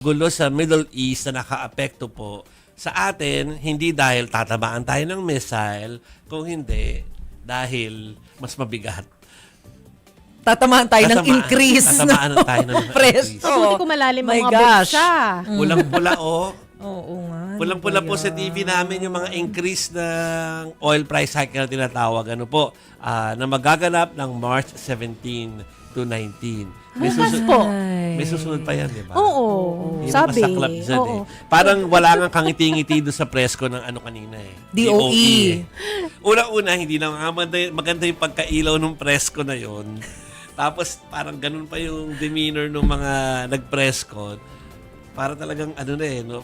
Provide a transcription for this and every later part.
gulo sa Middle East na nakaapekto po sa atin, hindi dahil tatamaan tayo ng missile, kung hindi dahil mas mabigat. Tatamaan tayo ng increase. Tatamaan tayo ng Preso. increase. Buti ko malalim My mga gosh. bulsa. Pulang-pula Oo nga. Pulang-pula po sa TV namin yung mga increase ng oil price hike na tinatawag. Ano po, na magaganap ng March 17 to 19. May susunod pa yan, di ba? Oo. Yung Sabi. masaklap dyan Oo. Parang wala nga kangiti-ngiti doon sa presko ng ano kanina DOE. Una-una, hindi na maganda yung pagkailaw ng presko na yon. Tapos parang ganun pa yung demeanor ng mga nag-presko. Para talagang no?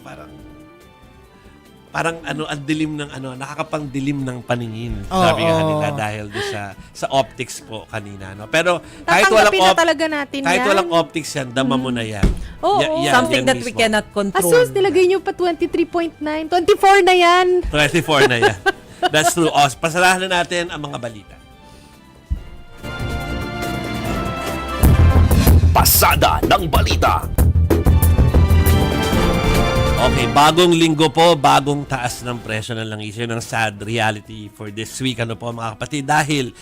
Parang ang dilim ng nakakapangdilim ng paningin. Sabi nga nila dahil doon sa optics po kanina, no. Pero kahit walang optics yan, dama mo na yan. Oo. Something yan that mismo. we cannot control. Asus, nilagay nyo pa 23.9. 24 na yan. 24 na yan. That's true. Pasalahan na natin ang mga balita. Pasada ng balita. Okay, bagong linggo po, bagong taas ng presyo ng langis. Yun ang sad reality for this week. Ano po mga kapatid? Dahil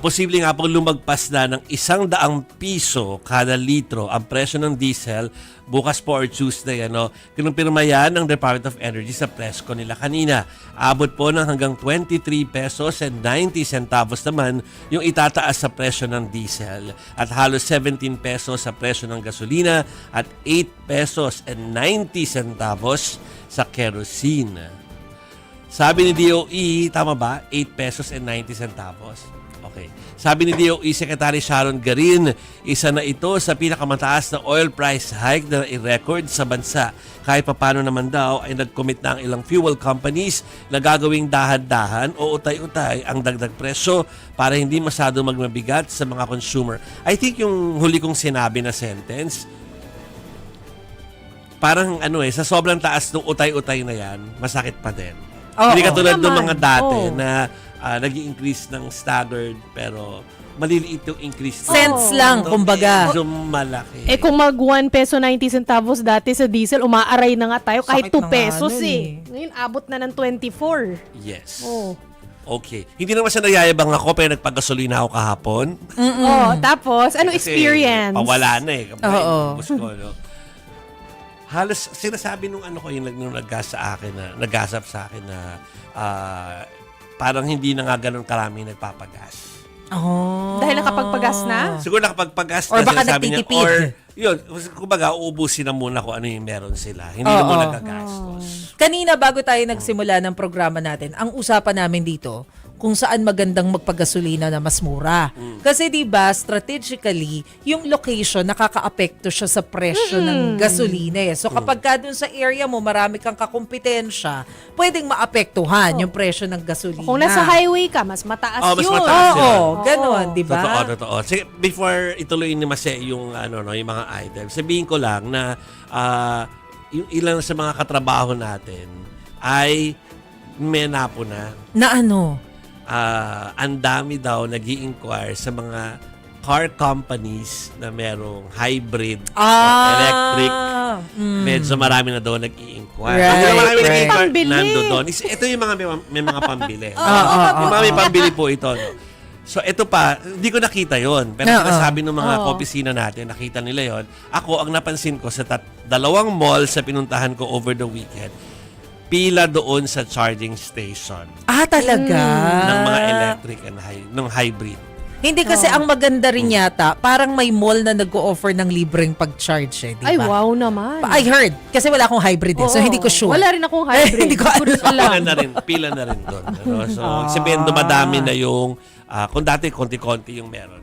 posible nga po lumagpas na ng 100 piso kada litro ang presyo ng diesel bukas po or Tuesday. Kinumpirma yan ng Department of Energy sa presko nila kanina. Abot po ng hanggang 23 pesos and 90 centavos naman yung itataas sa presyo ng diesel. At halos 17 pesos sa presyo ng gasolina at 8 pesos and 90 centavos sa kerosene. Sabi ni DOE, tama ba? 8 pesos and 90 centavos. Okay. Sabi ni DOE Secretary Sharon Garin, isa na ito sa pinakamataas na oil price hike na i-record sa bansa. Kahit papano naman daw ay nag-commit na ang ilang fuel companies na gagawing dahan-dahan o utay-utay ang dagdag presyo para hindi masyado magmabigat sa mga consumer. I think yung huli kong sinabi na sentence, parang sa sobrang taas ng utay-utay na yan, masakit pa din. Hindi katulad ng mga dati na nag-i-increase ng staggered pero maliliit yung increase. Cents lang, kumbaga. Medyo malaki. Kung mag 1 peso 90 centavos dati sa diesel, umaaray na nga tayo kahit Sakit 2 na nga pesos nun Ngayon, abot na ng 24. Yes. Oh. Okay. Hindi naman siya nayayabang ako pero nagpagasolina ako kahapon. Tapos, ano Kasi experience? pawala na Oo. Bus ko, no? Halos sinasabi nung yung naggasap sa akin na parang hindi na nga ganun karami nagpapagas. Dahil nakapagpagas na? Siguro nakapagpagas Or na baka sinasabi niya. nagtitipid. Or, yun, kumbaga, uubusin na muna kung ano yung meron sila. Hindi na muna gagastos. Kanina bago tayo nagsimula ng programa natin, ang usapan namin dito kung saan magandang magpagasolina na mas mura. Kasi 'di ba, strategically, yung location nakakaapekto siya sa presyo ng gasolina. So kapag ka dun sa area mo marami kang kakumpetensya, pwedeng maapektuhan yung presyo ng gasolina. Kung nasa highway ka, mas mataas Mas yun. mataas yun. Ganon, 'di ba? Totoo. Sige, before ituloy ni Mase yung yung mga items, sabihin ko lang na yung ilan sa mga katrabaho natin ay menapo na. Na ano? Ang dami daw nag-i-inquire sa mga car companies na merong hybrid or electric. Medyo marami na daw nag-i-inquire. Right. Pambili. Nandoon. Ito yung mga may mga pambili. Yung mga may pambili po ito. No? So ito pa, hindi ko nakita yon. Pero sinasabi ng mga opisina natin, nakita nila yon. Ako, ang napansin ko sa dalawang mall sa pinuntahan ko over the weekend, pila doon sa charging station Talaga? ng mga electric and ng hybrid. Hindi kasi ang maganda rin yata, parang may mall na nag-o-offer ng libreng pag-charge di ba? Ay, wow naman. I heard. Kasi wala akong hybrid so hindi ko sure. Wala rin akong hybrid. Hindi ko alam. Pila na rin doon. So, sabihin dumadami na yung, kung dati konti-konti yung meron,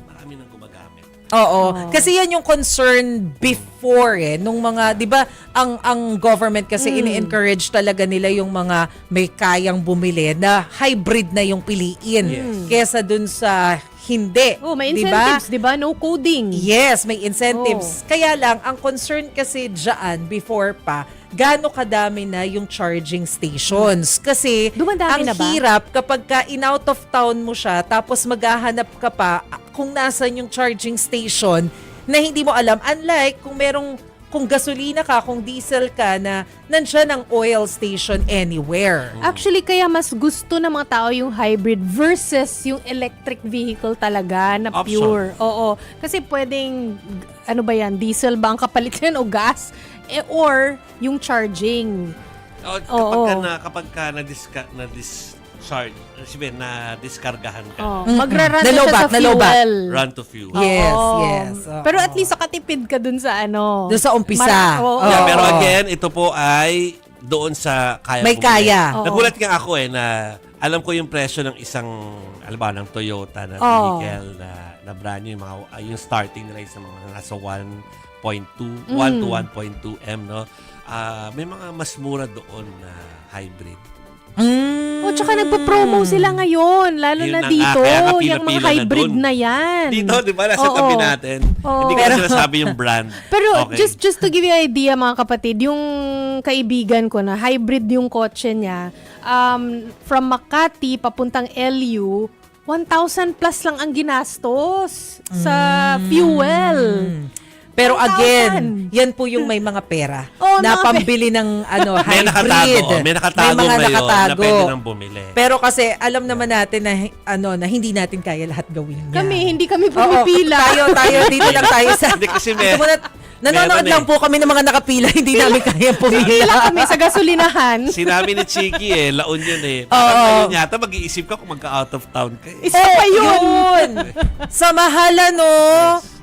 marami nang gumagamit. Oo. Kasi yan yung concern before nung mga, 'di ba, ang government kasi ini-encourage talaga nila yung mga may kayang bumili na hybrid na yung piliin kesa dun sa hindi. May 'di incentives, di ba? No coding. Yes, may incentives. Kaya lang, ang concern kasi dyan, before pa, gaano kadami na yung charging stations. Kasi Dumadami ang na ba? hirap kapag ka in-out of town mo siya, tapos maghahanap ka pa kung nasan yung charging station na hindi mo alam. Unlike kung merong kung gasolina ka, kung diesel ka, na nandiyan ang oil station anywhere. Actually, kaya mas gusto ng mga tao yung hybrid versus yung electric vehicle talaga na Option. pure. Oo. Kasi pwedeng, ano ba yan, diesel ba ang kapalit yan o gas? Or yung charging. Kapag ka na-discharge, na diskargahan ka, Magra-run na siya Nalobat, sa fuel. run to fuel. Yes, Oo. yes. Oo. Pero at least nakatipid ka dun sa ano. Doon sa umpisa. Oo. Yeah, Oo. pero again, ito po ay doon sa kaya May bumili. kaya. Oo. Nagulat nga ako na alam ko yung presyo ng isang, alam ba, ng Toyota na Oo. vehicle na brand new, yung starting nila is mga nasa 1.2, 1 to 1.2 M, no? May mga mas mura doon na hybrid. O, tsaka nagpa-promo sila ngayon. Lalo Yun na na nga, dito. kaya nga Yung mga pila-pila na hybrid dun. na yan. Dito, di ba? Nasa Oo. tabi natin. Oo. Hindi ko na sinasabi yung brand. Pero Okay. just to give you an idea mga kapatid, yung kaibigan ko na hybrid yung kotse niya, from Makati papuntang LU, 1,000 plus lang ang ginastos sa fuel. Pero 1,000. again, yan po yung may mga pera Oo, na mga pambili ng May hybrid. nakatago. May nakatago mga ngayon na nakatago. pwede nang bumili. Pero kasi alam naman natin na na hindi natin kaya lahat gawin yan. Hindi kami Oo, pumipila. tayo dito lang tayo sa Hindi kasi may... Ito muna, nanonood meron lang po kami ng mga nakapila, hindi namin kaya Pila pumila. kami sa gasolinahan. Sinabi ni Chiki La Union Parang ngayon yata mag-iisip ka kung magka-out of town ka Isa pa yun. Sa mahala, no?